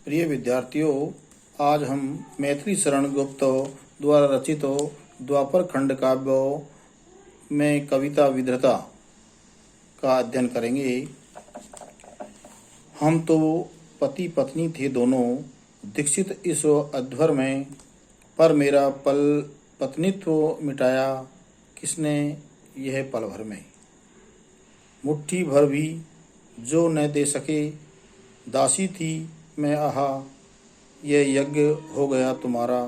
प्रिय विद्यार्थियों, आज हम मैथिली शरण गुप्त द्वारा रचित द्वापर खंड काव्य में कविता विधृता का अध्ययन करेंगे। हम तो पति पत्नी थे दोनों, दीक्षित इस अध्वर में, पर मेरा पत्नीत्व मिटाया किसने यह पल भर में। मुट्ठी भर भी जो न दे सके, दासी थी मैं आहा, यह यज्ञ हो गया तुम्हारा,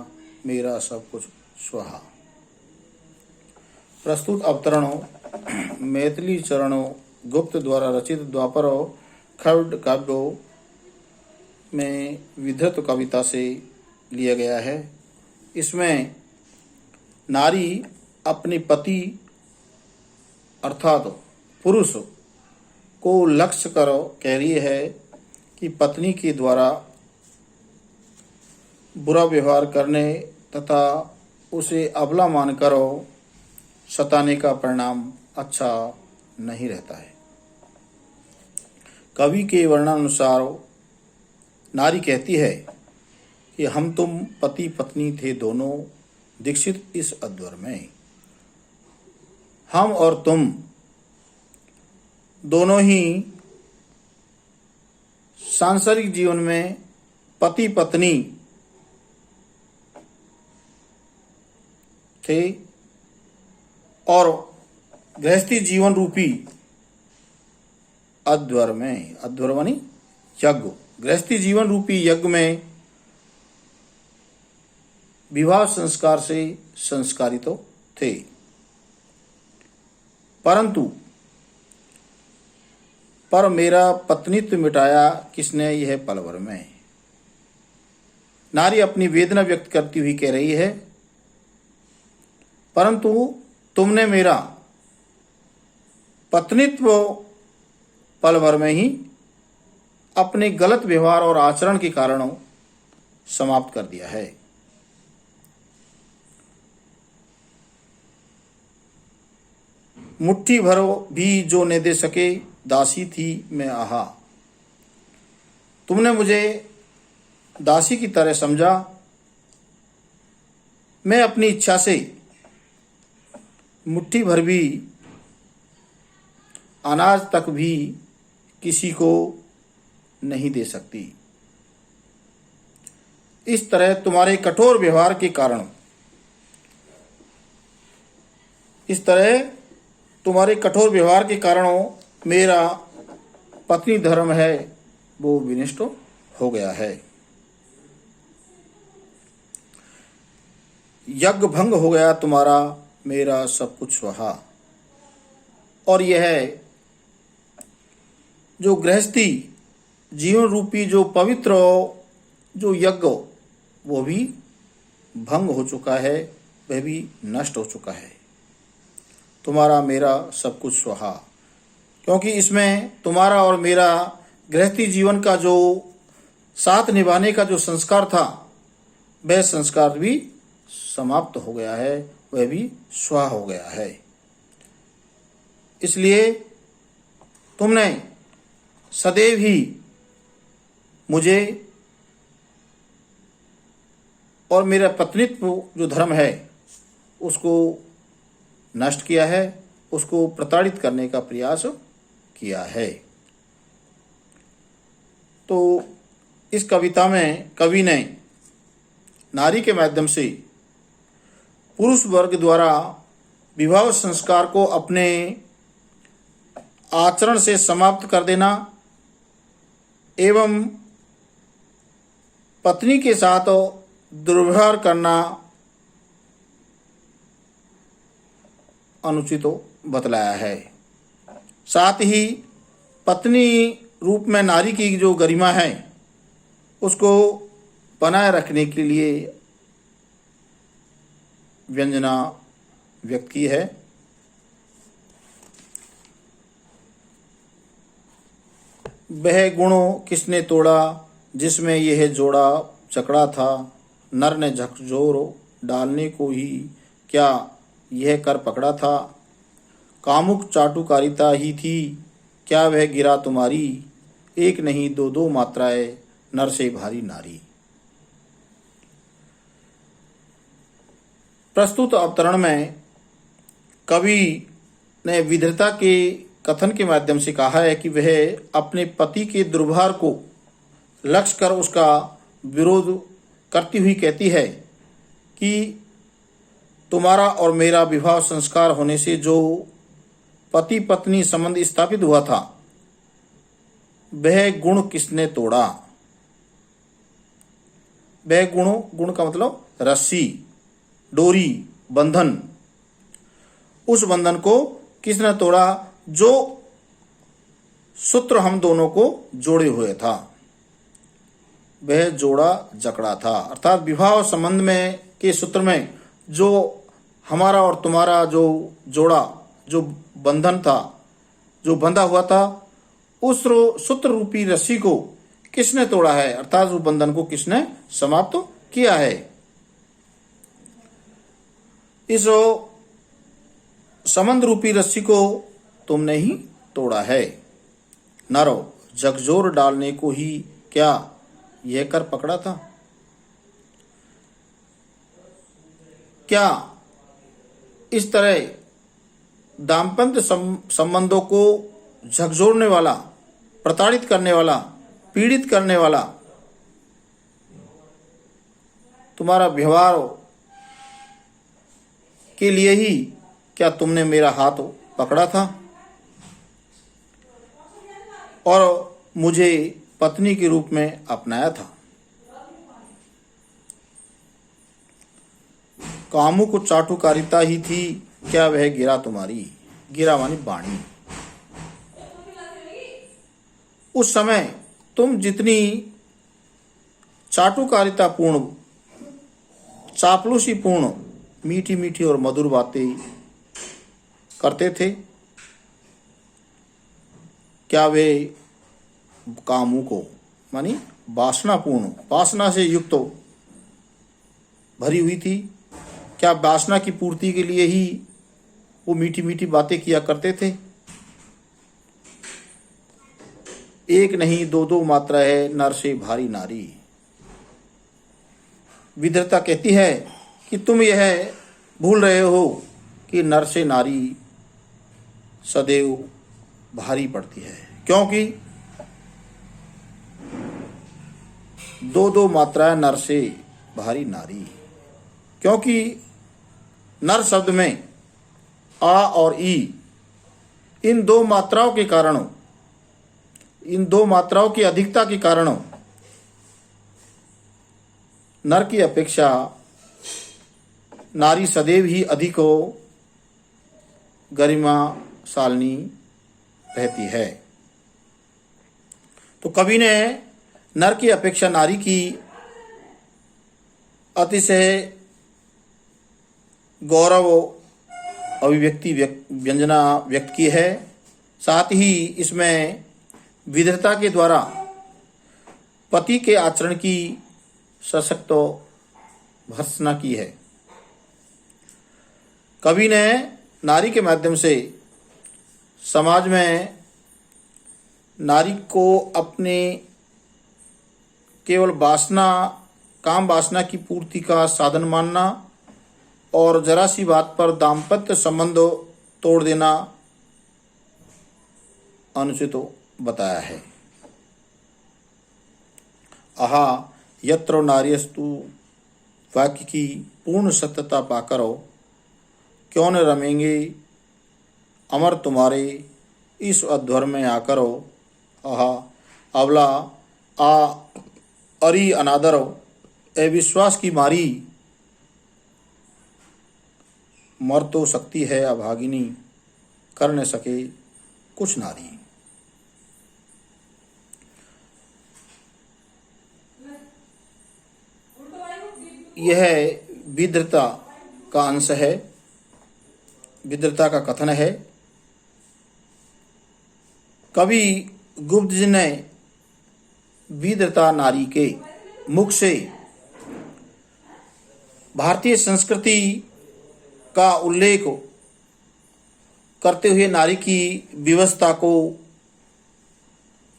मेरा सब कुछ स्वाहा। प्रस्तुत अवतरण मैथिली शरण गुप्त द्वारा रचित द्वापर खंड काव्य में विधृत कविता से लिया गया है। इसमें नारी अपने पति अर्थात पुरुष को लक्ष्य कर कह रही है कि पत्नी के द्वारा बुरा व्यवहार करने तथा उसे अबला मानकर सताने का परिणाम अच्छा नहीं रहता है। कवि के वर्णनानुसार नारी कहती है कि हम तुम पति पत्नी थे दोनों, दीक्षित इस अध्वर में। हम और तुम दोनों ही सांसारिक जीवन में पति पत्नी थे और गृहस्थी जीवन रूपी अध्वर में, अध्वर मानी यज्ञ, गृहस्थी जीवन रूपी यज्ञ में विवाह संस्कार से संस्कारित तो थे। परंतु पर मेरा पत्नीत्व मिटाया किसने यह पल भर में। नारी अपनी वेदना व्यक्त करती हुई कह रही है, परंतु तुमने मेरा पत्नीत्व पल भर में ही अपने गलत व्यवहार और आचरण के कारण समाप्त कर दिया है। मुट्ठी भर भी जो न दे सके, दासी थी मैं आहा। तुमने मुझे दासी की तरह समझा। मैं अपनी इच्छा से मुट्ठी भर भी अनाज तक भी किसी को नहीं दे सकती। इस तरह तुम्हारे कठोर व्यवहार के कारण, मेरा पत्नी धर्म है वो विनष्ट हो गया है। यज्ञ भंग हो गया तुम्हारा, मेरा सब कुछ स्वाहा। और यह जो गृहस्थी जीवन रूपी जो पवित्र जो यज्ञ, वो भी भंग हो चुका है, वह भी नष्ट हो चुका है। तुम्हारा मेरा सब कुछ स्वाहा, क्योंकि इसमें तुम्हारा और मेरा गृहस्थी जीवन का जो साथ निभाने का जो संस्कार था, वह संस्कार भी समाप्त हो गया है, वह भी स्वाहा हो गया है। इसलिए तुमने सदैव ही मुझे और मेरा पत्नीत्व जो धर्म है उसको नष्ट किया है, उसको प्रताड़ित करने का प्रयास किया है। तो इस कविता में कवि ने नारी के माध्यम से पुरुष वर्ग द्वारा विवाह संस्कार को अपने आचरण से समाप्त कर देना एवं पत्नी के साथ दुर्व्यवहार करना अनुचित बतलाया है। साथ ही पत्नी रूप में नारी की जो गरिमा है उसको बनाए रखने के लिए व्यंजना व्यक्त की है। वह गुणों किसने तोड़ा, जिसमें यह जोड़ा चकड़ा था। नर ने झकझोर डालने को ही क्या यह कर पकड़ा था। कामुक चाटुकारिता ही थी क्या वह गिरा तुम्हारी। एक नहीं दो दो मात्राएं नर से भारी नारी। प्रस्तुत अवतरण में कवि ने विधृता के कथन के माध्यम से कहा है कि वह अपने पति के दुर्भार को लक्ष्य कर उसका विरोध करती हुई कहती है कि तुम्हारा और मेरा विवाह संस्कार होने से जो पति पत्नी संबंध स्थापित हुआ था वह गुण किसने तोड़ा। वह गुण का मतलब रस्सी, डोरी, बंधन, उस बंधन को किसने तोड़ा जो सूत्र हम दोनों को जोड़े हुए था। वह जोड़ा जकड़ा था, अर्थात विवाह संबंध में के सूत्र में जो हमारा और तुम्हारा जो जोड़ा, जो बंधन था, जो बंधा हुआ था, उस सूत्र रूपी रस्सी को किसने तोड़ा है, अर्थात उस बंधन को किसने समाप्त किया है। इस संबंध रूपी रस्सी को तुमने ही तोड़ा है। नरो झकझोर डालने को ही क्या यह कर पकड़ा था। क्या इस तरह दाम्पत्य संबंधों को झकझोरने वाला, प्रताड़ित करने वाला, पीड़ित करने वाला तुम्हारा व्यवहार के लिए ही क्या तुमने मेरा हाथ पकड़ा था और मुझे पत्नी के रूप में अपनाया था। कामुक चाटुकारिता ही थी क्या वह गिरा तुम्हारी, गिरा मानी बाणी। उस समय तुम जितनी चाटुकारिता पूर्ण, चापलूसी पूर्ण, मीठी मीठी और मधुर बातें करते थे, क्या वे कामुको मानी वासनापूर्ण, वासना से युक्त भरी हुई थी। क्या वासना की पूर्ति के लिए ही वो मीठी मीठी बातें किया करते थे। एक नहीं दो दो मात्रा है नर से भारी नारी। विधृता कहती है कि तुम यह भूल रहे हो कि नर से नारी सदैव भारी पड़ती है, क्योंकि दो दो मात्राएं नर से भारी नारी, क्योंकि नर शब्द में आ और ई, इन दो मात्राओं के कारण, इन दो मात्राओं की अधिकता के कारण नर की अपेक्षा नारी सदैव ही अधिक हो गरिमाशालिनी रहती है। तो कवि ने नर की अपेक्षा नारी की अतिशय गौरव अभिव्यक्ति व्यंजना व्यक्त की है। साथ ही इसमें विधृता के द्वारा पति के आचरण की सशक्त भर्त्सना की है। कवि ने नारी के माध्यम से समाज में नारी को अपने केवल वासना, काम वासना की पूर्ति का साधन मानना और जरा सी बात पर दाम्पत्य संबंध तोड़ देना अनुचित बताया है। आहा यत्र नार्यस्तु वाक्य की पूर्ण सत्यता पाकर क्यों न रमेंगे अमर तुम्हारे इस अध्वर में आकर। आहा अवला आ अरी अनादर ए विश्वास की मारी, मर तो सकती है अभागिनी कर न सके कुछ नारी। यह विधृता का अंश है, विधृता का कथन है। कवि गुप्त जी ने विधृता नारी के मुख से भारतीय संस्कृति का उल्लेख करते हुए नारी की विवस्था को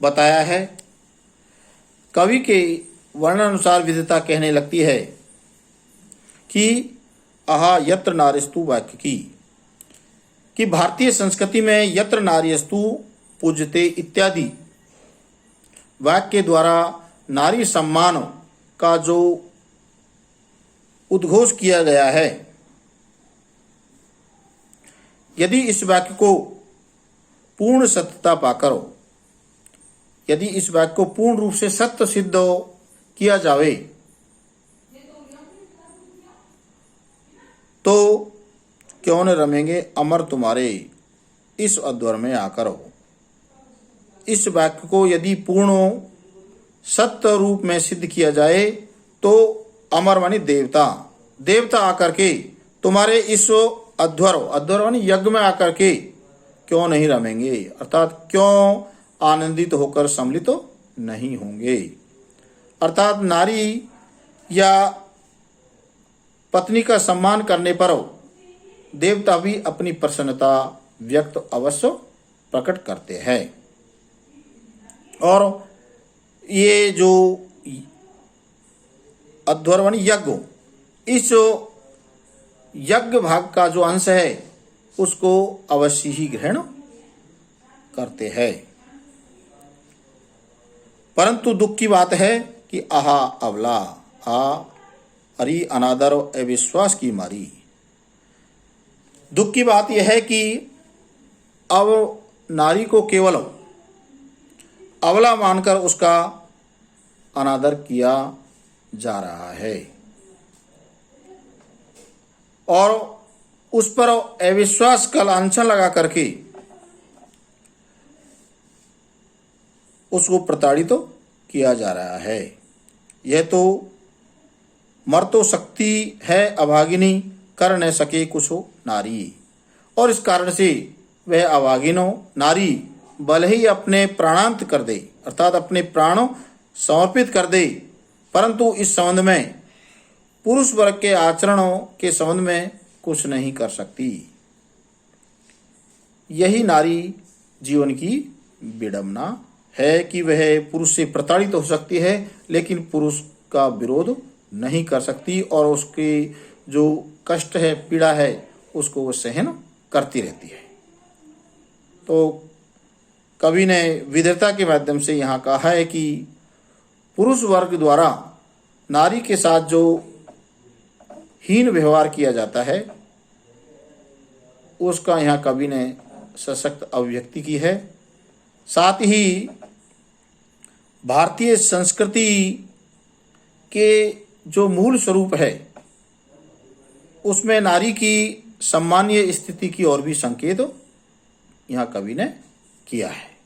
बताया है। कवि के वर्णन अनुसार विदिता कहने लगती है कि आहा यत्र नार्यस्तु वाक्य की, कि भारतीय संस्कृति में यत्र नार्यस्तु पूज्यते इत्यादि वाक्य के द्वारा नारी सम्मान का जो उद्घोष किया गया है, यदि इस वाक्य को पूर्ण सत्यता पाकर, यदि इस वाक्य को पूर्ण रूप से सत्य सिद्ध किया जावे तो क्यों न रमेंगे अमर तुम्हारे इस अध्वर में आकर हो। इस वाक्य को यदि पूर्ण सत्य रूप में सिद्ध किया जाए तो अमर मानी देवता, देवता आकर के तुम्हारे इस अध्वर मानी यज्ञ में आकर के क्यों नहीं रमेंगे, अर्थात क्यों आनंदित होकर सम्मिलित नहीं होंगे। अर्थात नारी या पत्नी का सम्मान करने पर देवता भी अपनी प्रसन्नता व्यक्त अवश्य प्रकट करते हैं। और ये जो अध्वर्वण यज्ञ, इस यज्ञ भाग का जो अंश है उसको अवश्य ही ग्रहण करते हैं। परंतु दुख की बात है कि आहा अवला, अरी अनादर और अविश्वास की मारी। दुख की बात यह है कि अब नारी को केवल अवला मानकर उसका अनादर किया जा रहा है और उस पर अविश्वास का लांछन लगा करके उसको प्रताड़ित किया जा रहा है। यह तो मर तो सकती है अभागिनी, कर न सके कुछ नारी। और इस कारण से वह अभागिनो नारी भले ही अपने प्राणांत कर दे, अर्थात अपने प्राणों समर्पित कर दे, परंतु इस संबंध में पुरुष वर्ग के आचरणों के संबंध में कुछ नहीं कर सकती। यही नारी जीवन की विडंबना है कि वह पुरुष से प्रताड़ित हो सकती है लेकिन पुरुष का विरोध नहीं कर सकती और उसकी जो कष्ट है, पीड़ा है, उसको वो सहन करती रहती है। तो कवि ने विधेयता के माध्यम से यहाँ कहा है कि पुरुष वर्ग द्वारा नारी के साथ जो हीन व्यवहार किया जाता है उसका यहाँ कवि ने सशक्त अभिव्यक्ति की है। साथ ही भारतीय संस्कृति के जो मूल स्वरूप है उसमें नारी की सम्मानीय स्थिति की ओर भी संकेत यहाँ कवि ने किया है।